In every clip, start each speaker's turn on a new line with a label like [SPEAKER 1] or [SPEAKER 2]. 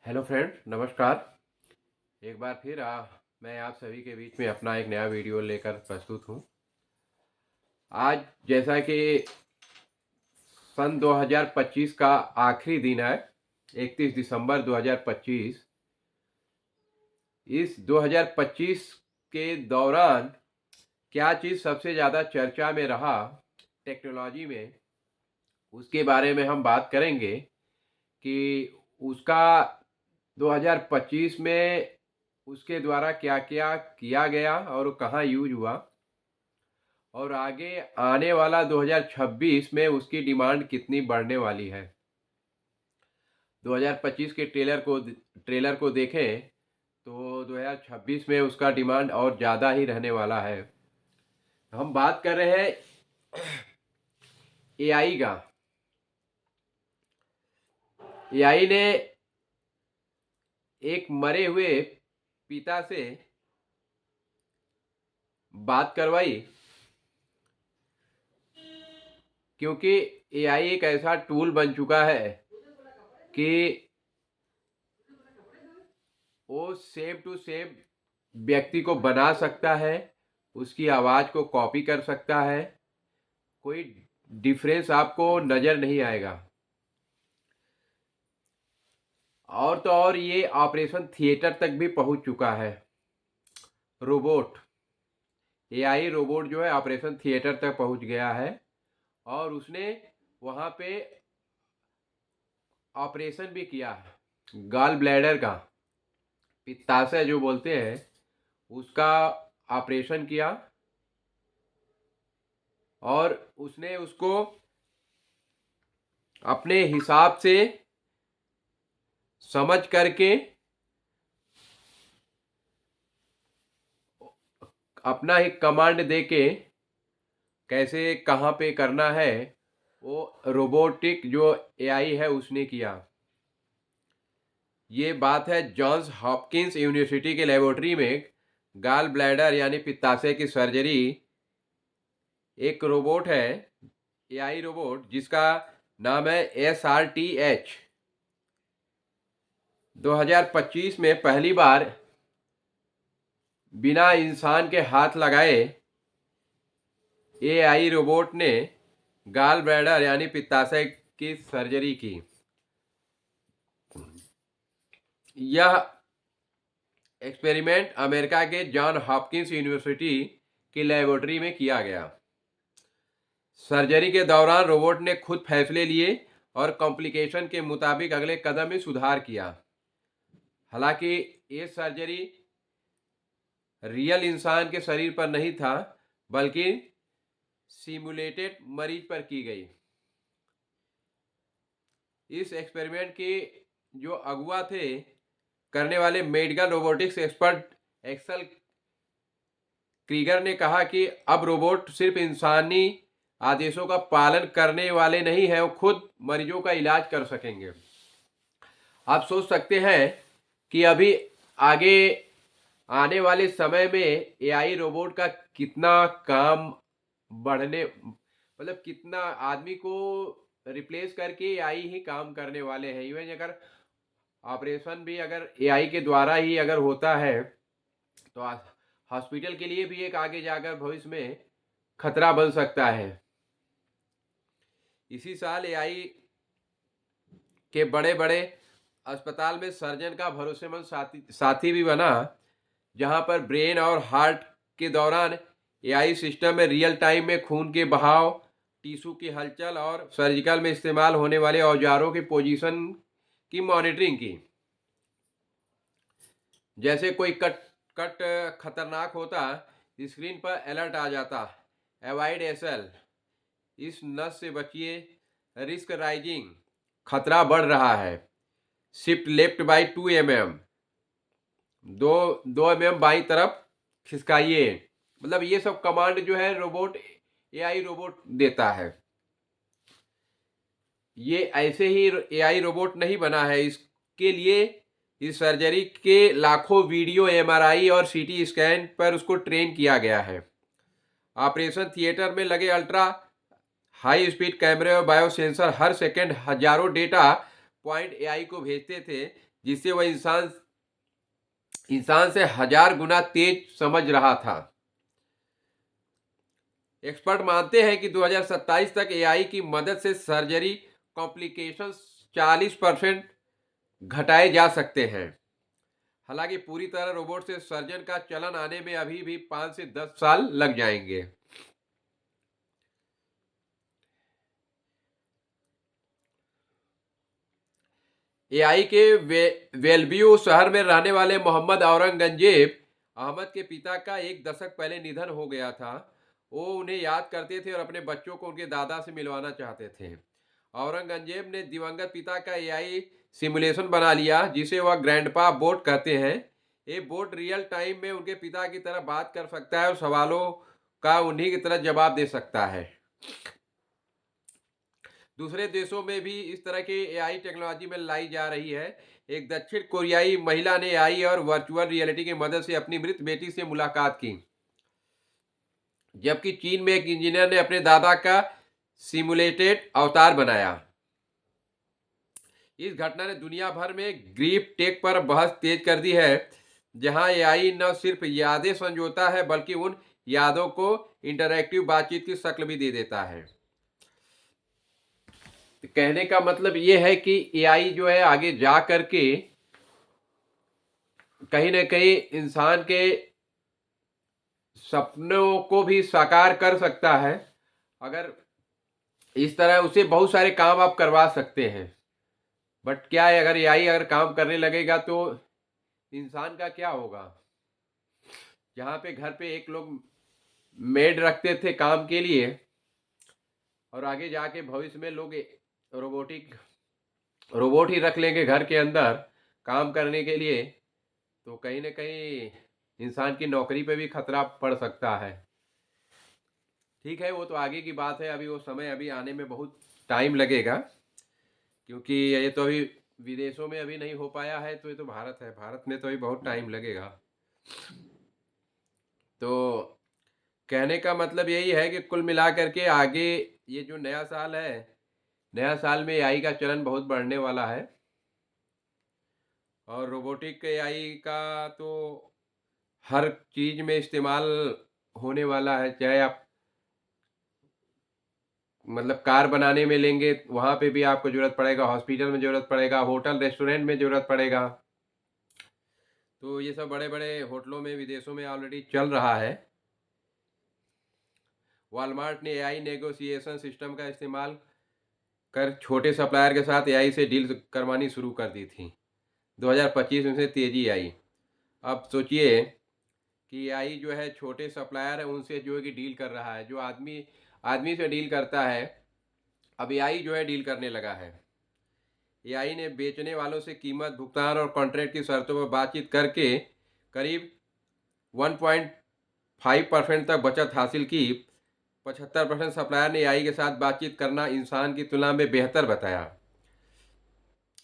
[SPEAKER 1] Hello friend, नमस्कार। एक बार फिर मैं आप सभी के बीच में अपना एक नया वीडियो लेकर प्रस्तुत हूँ। आज जैसा कि सन 2025 का आखिरी दिन है, 31 दिसंबर 2025। इस 2025 के दौरान क्या चीज़ सबसे ज़्यादा चर्चा में रहा टेक्नोलॉजी में, उसके बारे में हम बात करेंगे कि उसका 2025 में उसके द्वारा क्या क्या किया गया और कहाँ यूज हुआ, और आगे आने वाला 2026 में उसकी डिमांड कितनी बढ़ने वाली है। 2025 के ट्रेलर को देखें तो 2026 में उसका डिमांड और ज़्यादा ही रहने वाला है। हम बात कर रहे हैं एआई का। एआई ने एक मरे हुए पिता से बात करवाई, क्योंकि एआई एक ऐसा टूल बन चुका है कि वो सेम टू सेम व्यक्ति को बना सकता है, उसकी आवाज़ को कॉपी कर सकता है, कोई डिफरेंस आपको नज़र नहीं आएगा। और तो और ये ऑपरेशन थिएटर तक भी पहुंच चुका है। रोबोट, एआई रोबोट जो है ऑपरेशन थिएटर तक पहुंच गया है, और उसने वहाँ पे ऑपरेशन भी किया है। गॉल ब्लैडर का, पित्ताशय जो बोलते हैं, उसका ऑपरेशन किया, और उसने उसको अपने हिसाब से समझ करके अपना ही कमांड देके कैसे कहाँ पे करना है, वो रोबोटिक जो एआई है उसने किया। ये बात है जॉन्स हॉपकिंस यूनिवर्सिटी के लेबोरेटरी में। गॉल ब्लैडर यानी पित्ताशय की सर्जरी, एक रोबोट है, एआई रोबोट, जिसका नाम है SRTH। 2025 में पहली बार बिना इंसान के हाथ लगाए एआई रोबोट ने गॉल ब्लैडर यानी पित्ताशय की सर्जरी की। यह एक्सपेरिमेंट अमेरिका के जॉन हॉपकिंस यूनिवर्सिटी की लेबोरेटरी में किया गया। सर्जरी के दौरान रोबोट ने खुद फैसले लिए और कॉम्प्लिकेशन के मुताबिक अगले कदम में सुधार किया। हालांकि ये सर्जरी रियल इंसान के शरीर पर नहीं था, बल्कि सिमुलेटेड मरीज पर की गई। इस एक्सपेरिमेंट की जो अगुआ थे करने वाले medical robotics expert Axel Krieger ने कहा कि अब रोबोट सिर्फ इंसानी आदेशों का पालन करने वाले नहीं हैं, वो खुद मरीजों का इलाज कर सकेंगे। आप सोच सकते हैं कि अभी आगे आने वाले समय में एआई रोबोट का कितना काम बढ़ने, मतलब कितना आदमी को रिप्लेस करके एआई ही काम करने वाले हैं। इवन अगर ऑपरेशन भी अगर एआई के द्वारा ही अगर होता है तो हॉस्पिटल के लिए भी एक आगे जाकर भविष्य में खतरा बन सकता है। इसी साल एआई के बड़े बड़े अस्पताल में सर्जन का भरोसेमंद साथी भी बना, जहां पर ब्रेन और हार्ट के दौरान एआई सिस्टम में रियल टाइम में खून के बहाव, टिश्यू की हलचल और सर्जिकल में इस्तेमाल होने वाले औजारों की पोजीशन की मॉनिटरिंग की। जैसे कोई कट कट खतरनाक होता, स्क्रीन पर अलर्ट आ जाता, अवॉइड एसएल, इस नस से बचिए, रिस्क राइजिंग, खतरा बढ़ रहा है, शिफ्ट लेफ्ट बाई 2 mm, दो mm बाई तरफ खिसकाइए। मतलब ये सब कमांड जो है रोबोट, एआई रोबोट देता है। ये ऐसे ही एआई रोबोट नहीं बना है, इसके लिए इस सर्जरी के लाखों वीडियो, एमआरआई और सीटी स्कैन पर उसको ट्रेन किया गया है। ऑपरेशन थिएटर में लगे अल्ट्रा हाई स्पीड कैमरे और बायोसेंसर हर सेकंड हजारों डेटा पॉइंट एआई को भेजते थे, जिससे वह इंसान से 1000 गुना तेज समझ रहा था। एक्सपर्ट मानते हैं कि 2027 तक एआई की मदद से सर्जरी कॉम्प्लिकेशंस 40% घटाए जा सकते हैं। हालांकि पूरी तरह रोबोट से सर्जन का चलन आने में अभी भी 5 से 10 साल लग जाएंगे। एआई के वेलव्यू शहर में रहने वाले मोहम्मद औरंगजेब अहमद के पिता का एक दशक पहले निधन हो गया था। वो उन्हें याद करते थे और अपने बच्चों को उनके दादा से मिलवाना चाहते थे। औरंगजेब ने दिवंगत पिता का एआई सिमुलेशन बना लिया, जिसे वह ग्रैंडपा बोट कहते हैं। ये बोट रियल टाइम में उनके पिता की तरह बात कर सकता है और सवालों का उन्हीं की तरह जवाब दे सकता है। दूसरे देशों में भी इस तरह की एआई टेक्नोलॉजी में लाई जा रही है। एक दक्षिण कोरियाई महिला ने एआई और वर्चुअल रियलिटी की मदद से अपनी मृत बेटी से मुलाकात की, जबकि चीन में एक इंजीनियर ने अपने दादा का सिमुलेटेड अवतार बनाया। इस घटना ने दुनिया भर में ग्रीप टेक पर बहस तेज कर दी है, जहां एआई न सिर्फ यादें संजोता है बल्कि उन यादों को इंटरैक्टिव बातचीत की शक्ल भी दे देता है। कहने का मतलब ये है कि एआई जो है आगे जा करके कहीं ना कहीं इंसान के सपनों को भी साकार कर सकता है। अगर इस तरह उसे बहुत सारे काम आप करवा सकते हैं, बट क्या है, अगर एआई अगर काम करने लगेगा तो इंसान का क्या होगा? जहाँ पे घर पे एक लोग मेड रखते थे काम के लिए, और आगे जाके भविष्य में लोग रोबोट ही रख लेंगे घर के अंदर काम करने के लिए, तो कहीं ना कहीं इंसान की नौकरी पे भी खतरा पड़ सकता है। ठीक है, वो तो आगे की बात है, अभी वो समय अभी आने में बहुत टाइम लगेगा, क्योंकि ये तो अभी विदेशों में अभी नहीं हो पाया है। तो ये तो भारत है, भारत में तो अभी बहुत टाइम लगेगा। तो कहने का मतलब यही है कि कुल मिला करके आगे ये जो नया साल है, नया साल में एआई का चलन बहुत बढ़ने वाला है। और रोबोटिक एआई का तो हर चीज़ में इस्तेमाल होने वाला है। चाहे आप मतलब कार बनाने में लेंगे, वहाँ पे भी आपको ज़रूरत पड़ेगा, हॉस्पिटल में ज़रूरत पड़ेगा, होटल रेस्टोरेंट में ज़रूरत पड़ेगा। तो ये सब बड़े बड़े होटलों में विदेशों में ऑलरेडी चल रहा है। वॉलमार्ट ने एआई नेगोशिएशन सिस्टम का इस्तेमाल कर छोटे सप्लायर के साथ एआई से डील करवानी शुरू कर दी थी। 2025 में से तेज़ी आई। अब सोचिए कि एआई जो है छोटे सप्लायर है उनसे जो है कि डील कर रहा है। जो आदमी आदमी से डील करता है, अब एआई जो है डील करने लगा है। एआई ने बेचने वालों से कीमत, भुगतान और कॉन्ट्रैक्ट की शर्तों पर बातचीत करके करीब 1.5% तक बचत हासिल की। 75% सप्लायर ने एआई के साथ बातचीत करना इंसान की तुलना में बेहतर बताया।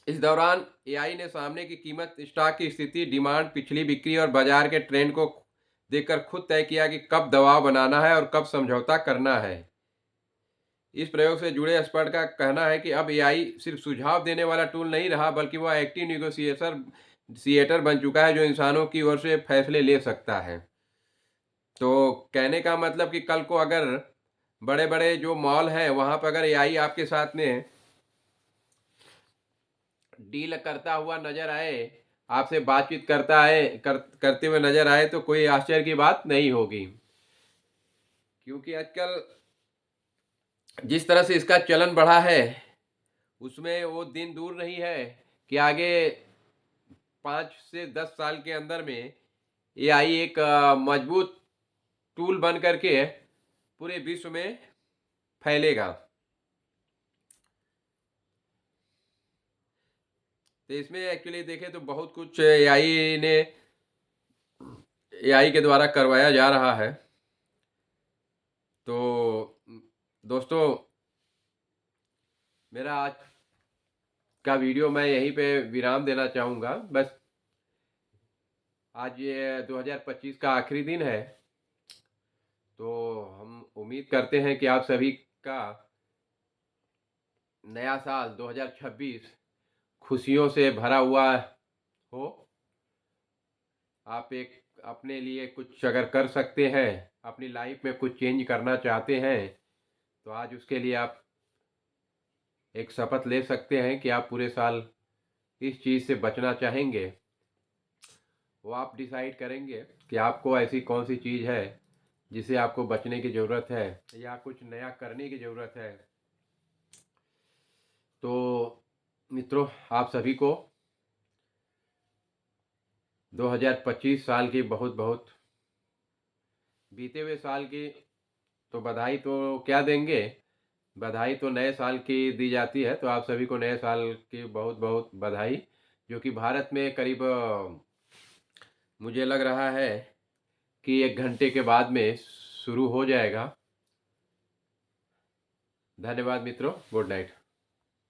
[SPEAKER 1] इस दौरान एआई ने सामने की कीमत, स्टॉक की स्थिति, डिमांड, पिछली बिक्री और बाजार के ट्रेंड को देखकर खुद तय किया कि कब दबाव बनाना है और कब समझौता करना है। इस प्रयोग से जुड़े एक्सपर्ट का कहना है कि अब एआई सिर्फ सुझाव देने वाला टूल नहीं रहा, बल्कि वह एक्टिव निगोशिएटर बन चुका है, जो इंसानों की ओर से फैसले ले सकता है। तो कहने का मतलब कि कल को अगर बड़े बड़े जो मॉल हैं वहाँ पर अगर एआई आपके साथ में डील करता हुआ नजर आए, आपसे बातचीत करते हुए नजर आए, तो कोई आश्चर्य की बात नहीं होगी। क्योंकि आजकल जिस तरह से इसका चलन बढ़ा है, उसमें वो दिन दूर नहीं है कि आगे 5 से 10 साल के अंदर में एआई एक मजबूत टूल बन करके पूरे विश्व में फैलेगा। तो इसमें एक्चुअली देखें तो बहुत कुछ एआई के द्वारा करवाया जा रहा है। तो दोस्तों, मेरा आज का वीडियो मैं यहीं पे विराम देना चाहूँगा। बस आज ये 2025 का आखिरी दिन है, तो हम उम्मीद करते हैं कि आप सभी का नया साल 2026 खुशियों से भरा हुआ हो। आप एक अपने लिए कुछ अगर कर सकते हैं, अपनी लाइफ में कुछ चेंज करना चाहते हैं, तो आज उसके लिए आप एक शपथ ले सकते हैं कि आप पूरे साल इस चीज़ से बचना चाहेंगे। वो आप डिसाइड करेंगे कि आपको ऐसी कौन सी चीज़ है जिसे आपको बचने की ज़रूरत है या कुछ नया करने की ज़रूरत है। तो मित्रों, आप सभी को 2025 साल की बहुत बहुत, बीते हुए साल की तो बधाई तो क्या देंगे, बधाई तो नए साल की दी जाती है। तो आप सभी को नए साल की बहुत बहुत बधाई, जो कि भारत में करीब मुझे लग रहा है कि 1 घंटे के बाद में शुरू हो जाएगा। धन्यवाद मित्रों, गुड नाइट।